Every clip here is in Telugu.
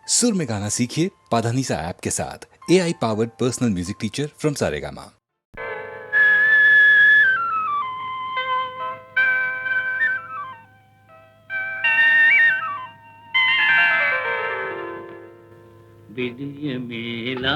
सुर में गाना सीखिए पाधानीसा ऐप के साथ। AI powered personal music teacher from Saregama. విడియమేలా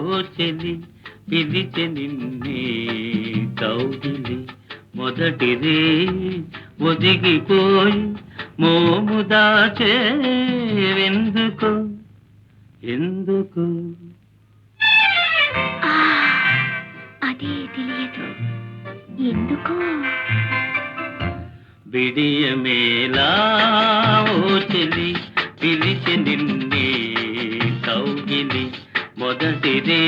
ఓ చెలి పిలిచె నిన్నే కౌగిలి మొదటిదే ఒదిగిపోయి మోము దాచేవెందుకు ఎందుకు అదే తెలియదు ఎందుకో. విడియమేలా ఓ చెలి పిలిచె నిన్నే కౌగిలి మొదటిదే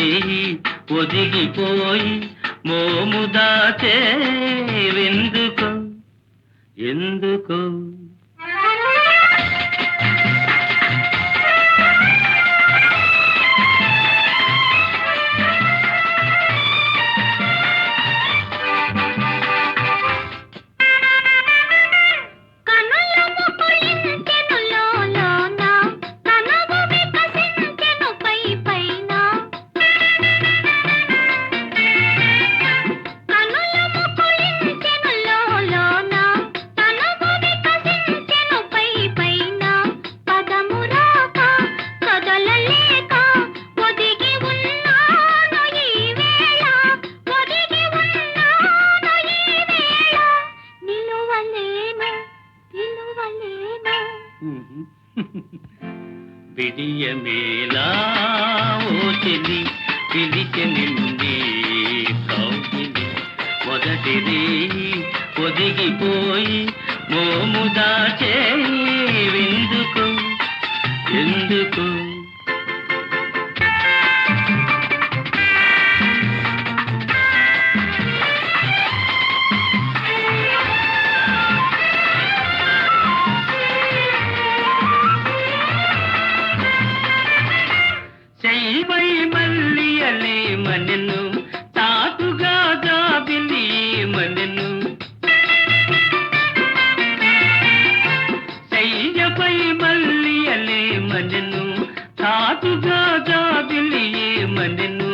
ఒదిగిపోయి మోము దాచేవెందుకు ఎందుకు విడియమేలా ఓ చెలి పిలిచె నిన్నే కౌగిలి మొదటిది ఒదిగిపోయి మోము దాచేవెందుకు ఎందుకు శైవై మల్లియలే మనెను తాటుగా జాబిలి మనెను శైవై మల్లియలే మనెను తాటుగా జాబిలి మనెను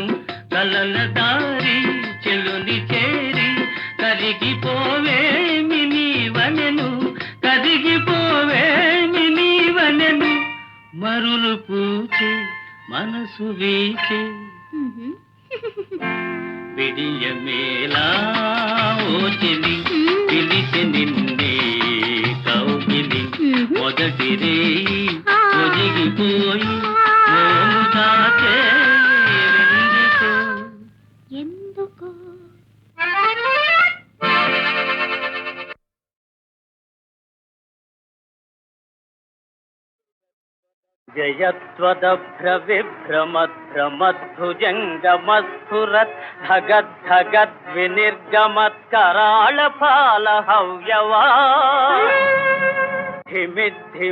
కలల దారి చెలుని చేరి కరిగిపోవేమి నీవనెను కరిగిపోవేమి నీవనెను మరులు పూచే మనసు వీచే విడియమేలా ఓ చెలి పిలిచె నిన్నే కౌగిలి మొదటిదే ఒదిగిపోయి మోము దాచేవెందుకు ఎందుకో. జయత్వదభ్రవిభ్రమద్భ్రమద్భుజంగమస్ఫురత్ ధగద్ధగద్వినిర్గమత్కరాళపాలహవ్యవా ధిమిద్ధి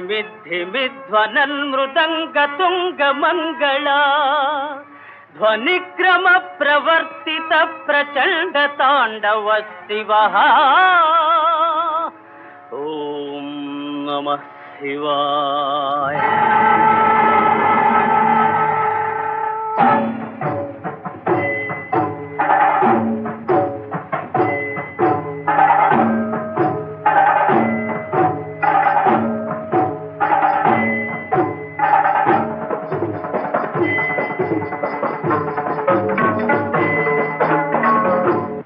ధ్వనిక్రమ ప్రవర్తిత ప్రచండ తాండవ శివః. ఓం నమః శివాయ.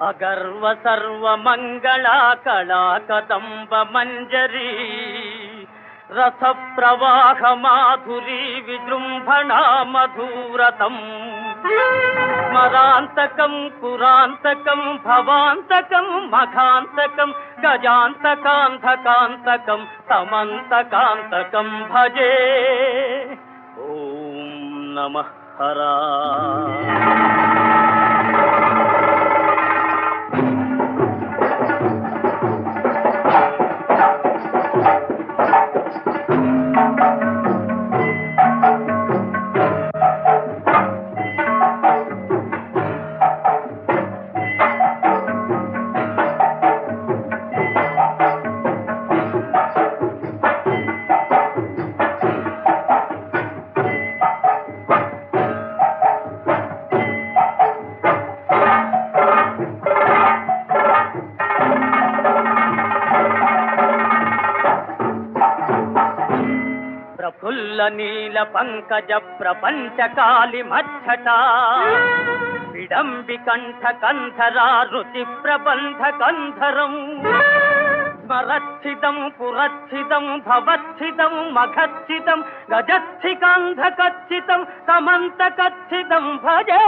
అగర్వ సర్వమంగళా కళాకదంబ మంజరీ రస ప్రవాహ మాధురీ విజృంభణా మధురతం స్మరాంతకం పురాంతకం భవాంతకం మఘాంతకం గజాంతకాంతకాంతకం సమంతకాంతకం భజే. ఓం నమః హరా. ప్రఫుల్ల నీల పంకజ ప్రపంచకాలి మచ్చట విడంబి కంఠ కంధరా రుచి ప్రబంధ కంధరం స్మరచ్చిదం పురచ్చిదం భవచ్చిదం మఘచ్చిదం గజచ్చికాంధకచ్చితం సమంతకచ్చితం భజే.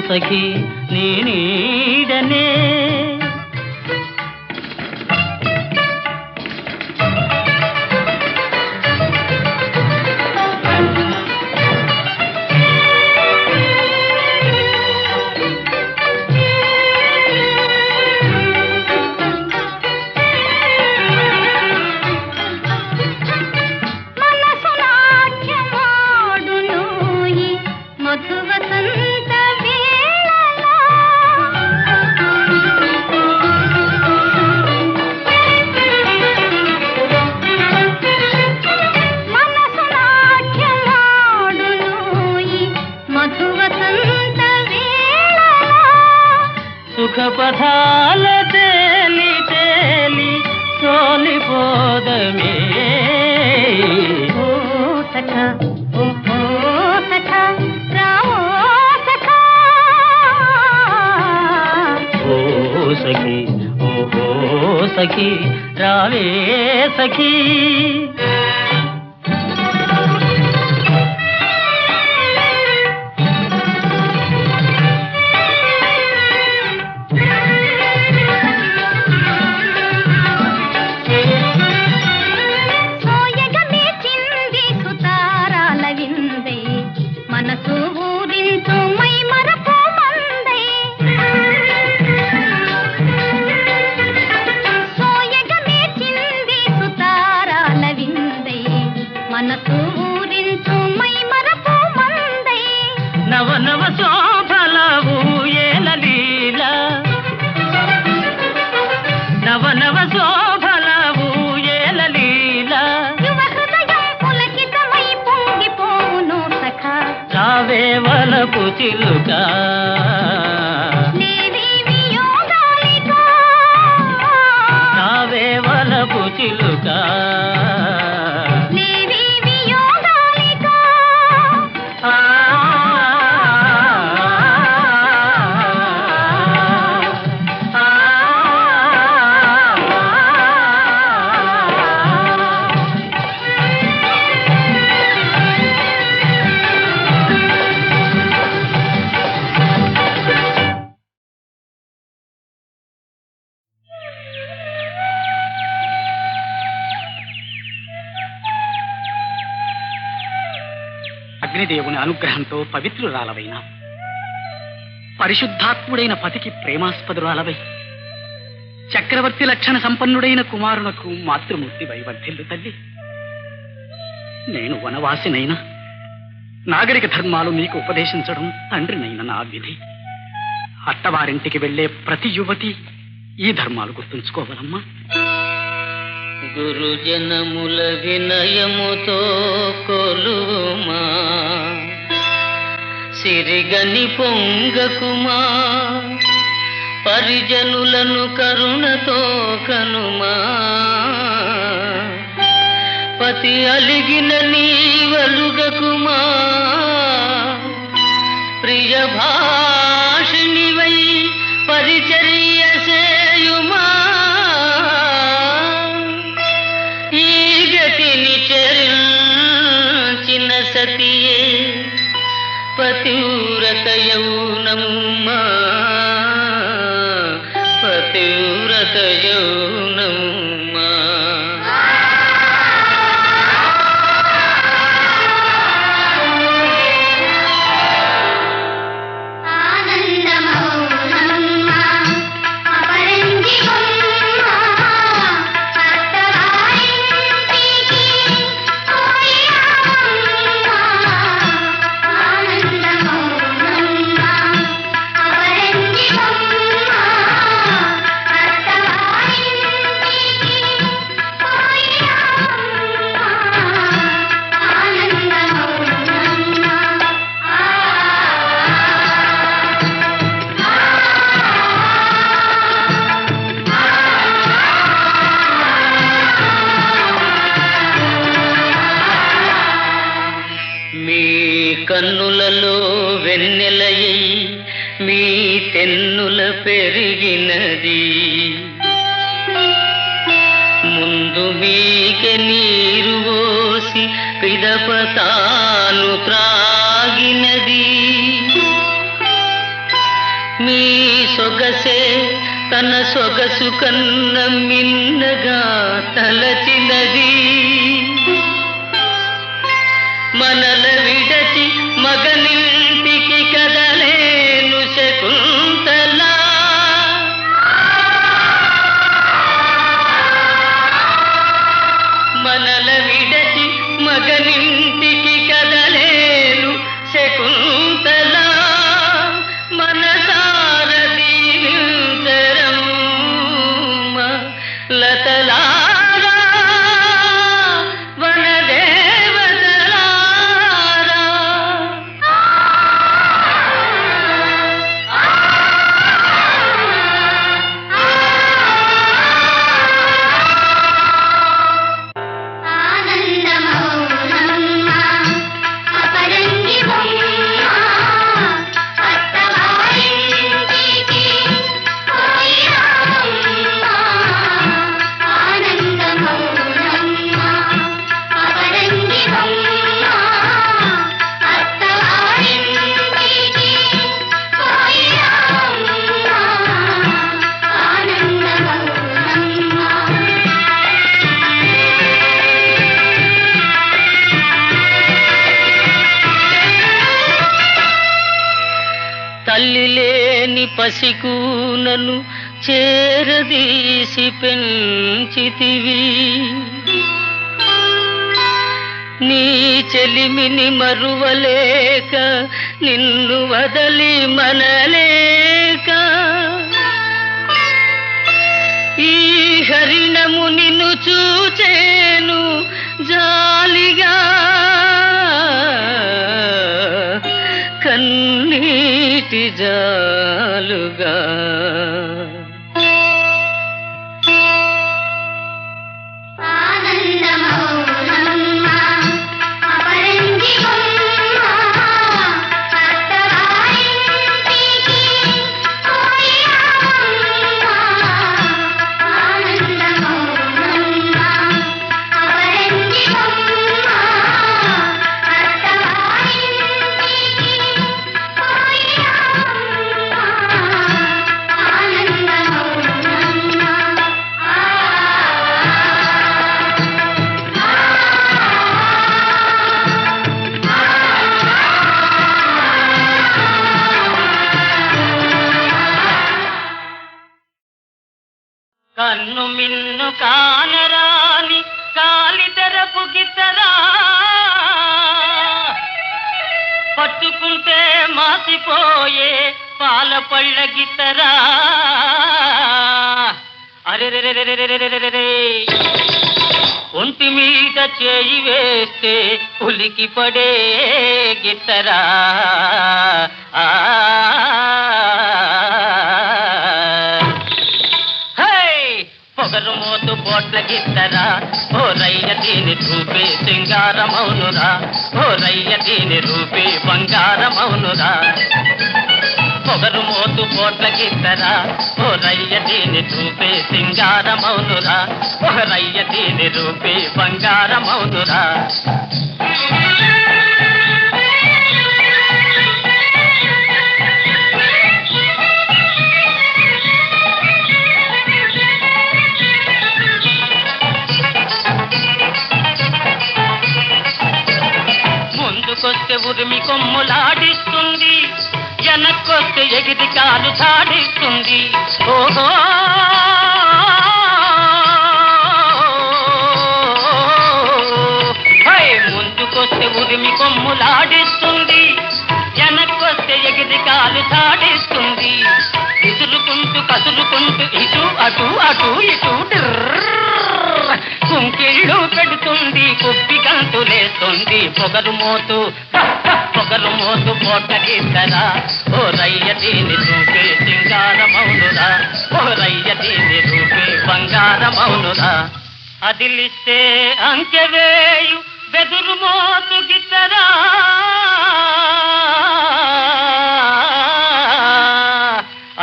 సఖీ నీ నీడనే సుఖపథాల తేలి తేలి సోలిపోదమే. ఓ సఖా ఓ సఖా రావో సఖా. ఓ సఖీ ఓ సఖీ రావే సఖీ. నవ నవ శోభలవు ఏల లీల, నవ నవ శోభలవు ఏల లీల. యువ హృదయం పులకితమై పొంగిపోవును సఖా. రావే వలపు చిలుక రావే వలపు చిలుక. అగ్నిదేవుని అనుగ్రహంతో పవిత్రురాలవైనా పరిశుద్ధాత్ముడైన పతికి ప్రేమాస్పదురాలవై చక్రవర్తి లక్షణ సంపన్నుడైన కుమారునకు మాతృమూర్తి వైవర్ధిల్లు తల్లి. నేను వనవాసినైనా నాగరిక ధర్మాలు మీకు ఉపదేశించడం తండ్రినైన నా విధి. అత్తవారింటికి వెళ్లే ప్రతి యువతి ఈ ధర్మాలు గుర్తుంచుకోవాలమ్మా. గురుజనముల వినయముతో కొలుమా, సిరిగని పొంగకుమా, పరిజనులను కరుణతో కనుమా, పతి అలిగిన నీవలుగకుమా, ప్రియ భాషిణివై పరిచర్య సేయుమా, ఈ గతిని చరించిన సతియే పతివ్రత యౌనమ్మా, పతివ్రత యౌనమ్మా. కన్నులలో వెన్నెలయై మీ తెన్నుల పెరిగినది, ముందు మీకే నీరు పోసి పిదప తాను త్రాగినది, మీ సొగసే తన సొగసు కన్న మిన్నగా తలచినది, మనల విడచి మగనింటికి కదలేను శకుంతల, మనల విడచి మగనింటికి కదలేను శకుంతల, మనసార దీవించరమ్మ లతలా తల్లి లేని పసికూనను చేరదీసి పెంచితివి, నీ చెలిమిని మరువలేక నిన్ను వదలి మనలేక, ఈ హరిణము నిన్ను చూచేను జాలిగా, కన్నీటి జాలుగా. ఆనందమౌనమ్మా కన్ను మిన్ను కానరాని కాలితరపు గిత్తరా పట్టుకుంటే మాసిపోయే పాల పళ్ళ గిత్తరా అరెరెరెరెరెరెరెరెరె ఒంటి మీద చేయి వేస్తే ఉలికి పడే గిత్తరా పొగరు మోతు పోట్ల గిత్తరా ఓ రయ్య దీని రూపే సింగారమౌనురా ఓ రయ్య దీని రూపే బంగారమౌనురా పొగరు మోతు పోట్ల గిత్తరా ఓ రయ్య దీని రూపే సింగారమౌనురా ఓ రయ్య దీని రూపే బంగారమౌనురా ముందుకొస్తే ఉరిమి కొమ్ములాడిస్తుంది వెనక్కొస్తే ఎగిరి కాలు సాడిస్తుంది ఓహో ముందుకొస్తే ఉరిమి కొమ్ములాడిస్తుంది వెనక్కొస్తే ఎగిరి కాలు సాడిస్తుంది విసురుకుంటూ కసురుకుంటూ ఇటు అటు అటు ఇటు కుంకిళ్ళు పెడుతుంది కుప్పి గంతులేస్తుంది పొగరు మోతు పోట గిత్తరా ఓ రయ్య దీని రూపే సింగారమౌనురా ఓ రయ్య దీని రూపే బంగారమౌనురా అదిలిస్తే అంకెవేయు బెదురు మోతు గిత్తరా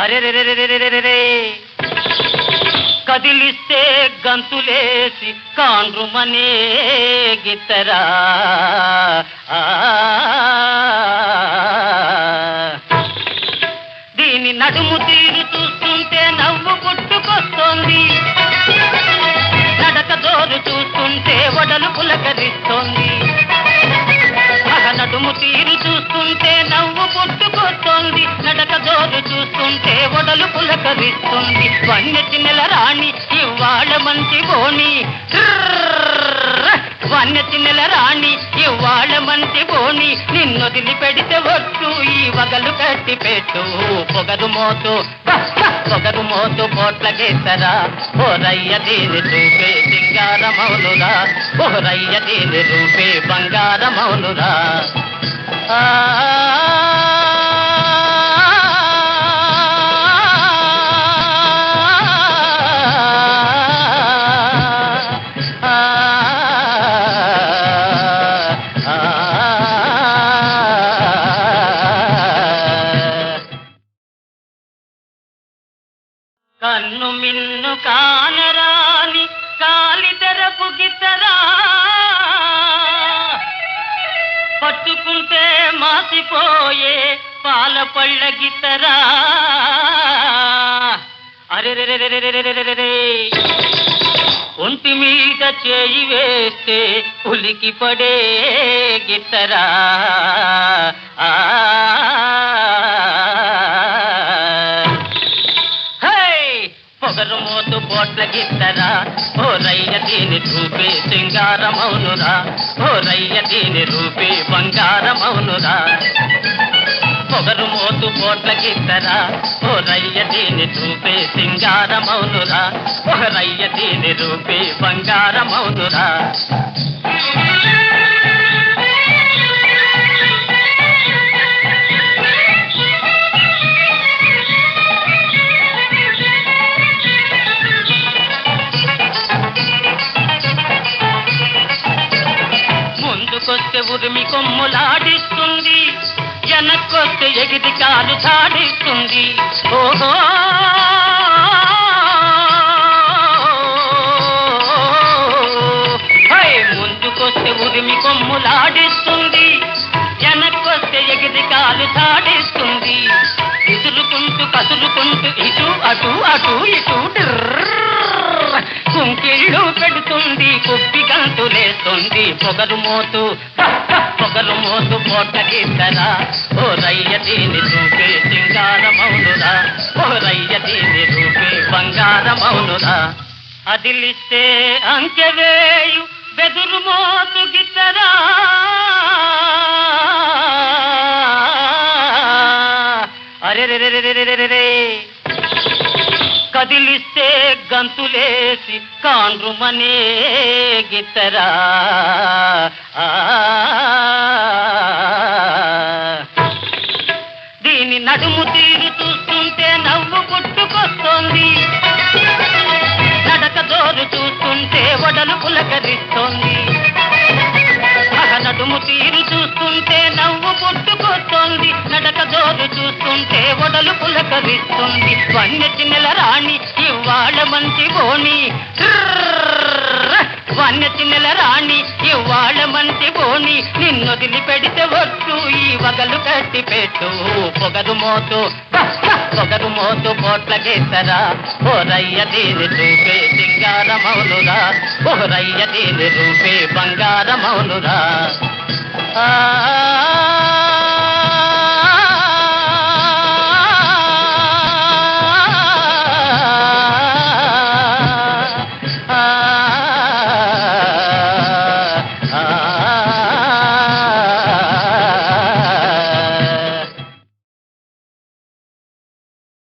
అరెరెరెరెరెరెరె కదిలిస్తే గంతులేసి కాండ్రుమనే గిత్తరా దీని నడుము తీరు చూస్తుంటే నవ్వు పుట్టుకొస్తోంది నడక దోరు చూస్తుంటే వడలు పులకరిస్తోంది నడుము తీరు చూస్తుంటే నవ్వు పుట్టుకొస్తోంది నడక జోరు చూస్తుంటే వడలు పులకరిస్తుంది వన్నెటి నెల రాణి ఇవాళ మంచి బోని వన్నెటి నెల రాణి ఇవాళ మంచి బోని నిన్నొదిలి పెడితే వద్దు ఈ వగలు కట్టి పెట్టు పొగరు మోతు పోట్ల గిత్తరా ఓ రయ్య దీని రూపే సింగారమౌనురా ఓ రయ్య దీని రూపే బంగారమౌనురా కన్ను మిన్ను కానరాని కాలితరపు గిత్తరా పట్టుకుంటే మాసిపోయే పాల పళ్ళ గిత్తరా అరెరెరెరెరెరెరెరె ఒంటి మీద చేయి వేస్తే ఉలికి పడే గిత్తరా పొగరు మోతు పోట్ల గిత్తరా ఓ రయ్య దీని రూపే సింగారమౌనురా ఓ రయ్య దీని రూపే బంగారమౌనురా పొగరు మోతు పోట్ల గిత్తరా ఓ రయ్య దీని రూపే సింగారమౌనురా ఓ రయ్య దీని రూపే బంగారమౌనురా ముందుకొస్తే ఉరిమి కొమ్ములాడిస్తుంది వెనక్కొస్తే ఎగిరి కాలు సాడిస్తుంది ఓహో ముందుకొస్తే ఉరిమి కొమ్ములాడిస్తుంది వెనక్కొస్తే ఎగిరి కాలు సాడిస్తుంది విసురుకుంటూ కసురుకుంటూ ఇటు అటు అటు ఇటు కుంకిళ్ళు పెడుతుంది కుప్పి గంతులేస్తుంది పొగరు మోతు పోట గిత్తరా ఓ రయ్య దీని రూపే సింగారమౌనురా ఓ రయ్య దీని రూపే బంగారమౌనురా అదిలిస్తే అంకెవేయు బెదురు మోతు గిట్టరా అరెరెరెరెరెరెరె కదిలిస్తే గంతులేసి కాండ్రుమనే గిట్టరా దీని నడుము తీరు చూస్తుంటే నవ్వు పుట్టుకొస్తోంది నడక జోరు చూస్తుంటే వడలు పులకరిస్తోంది నడుము తీరు చూస్తుంటే నవ్వు పుట్టుకొస్తోంది నడక జోరు చూస్తుంటే వడలు పులకరిస్తుంది వన్య చిన్నెల రాణి ఇవాళ మంచి బోణి వన్య చిన్నెల రాణి ఇవాళ మంచి బోణి నిన్నొదిలి పెడితే ఒట్టు ఈ వగలు కట్టి పెట్టు పొగరు మోతు పోట్ల గీతరా ఓరయ్య దీని రూపే సింగారమౌనురా ఓరయ్య దీని రూపే బంగారమౌనురా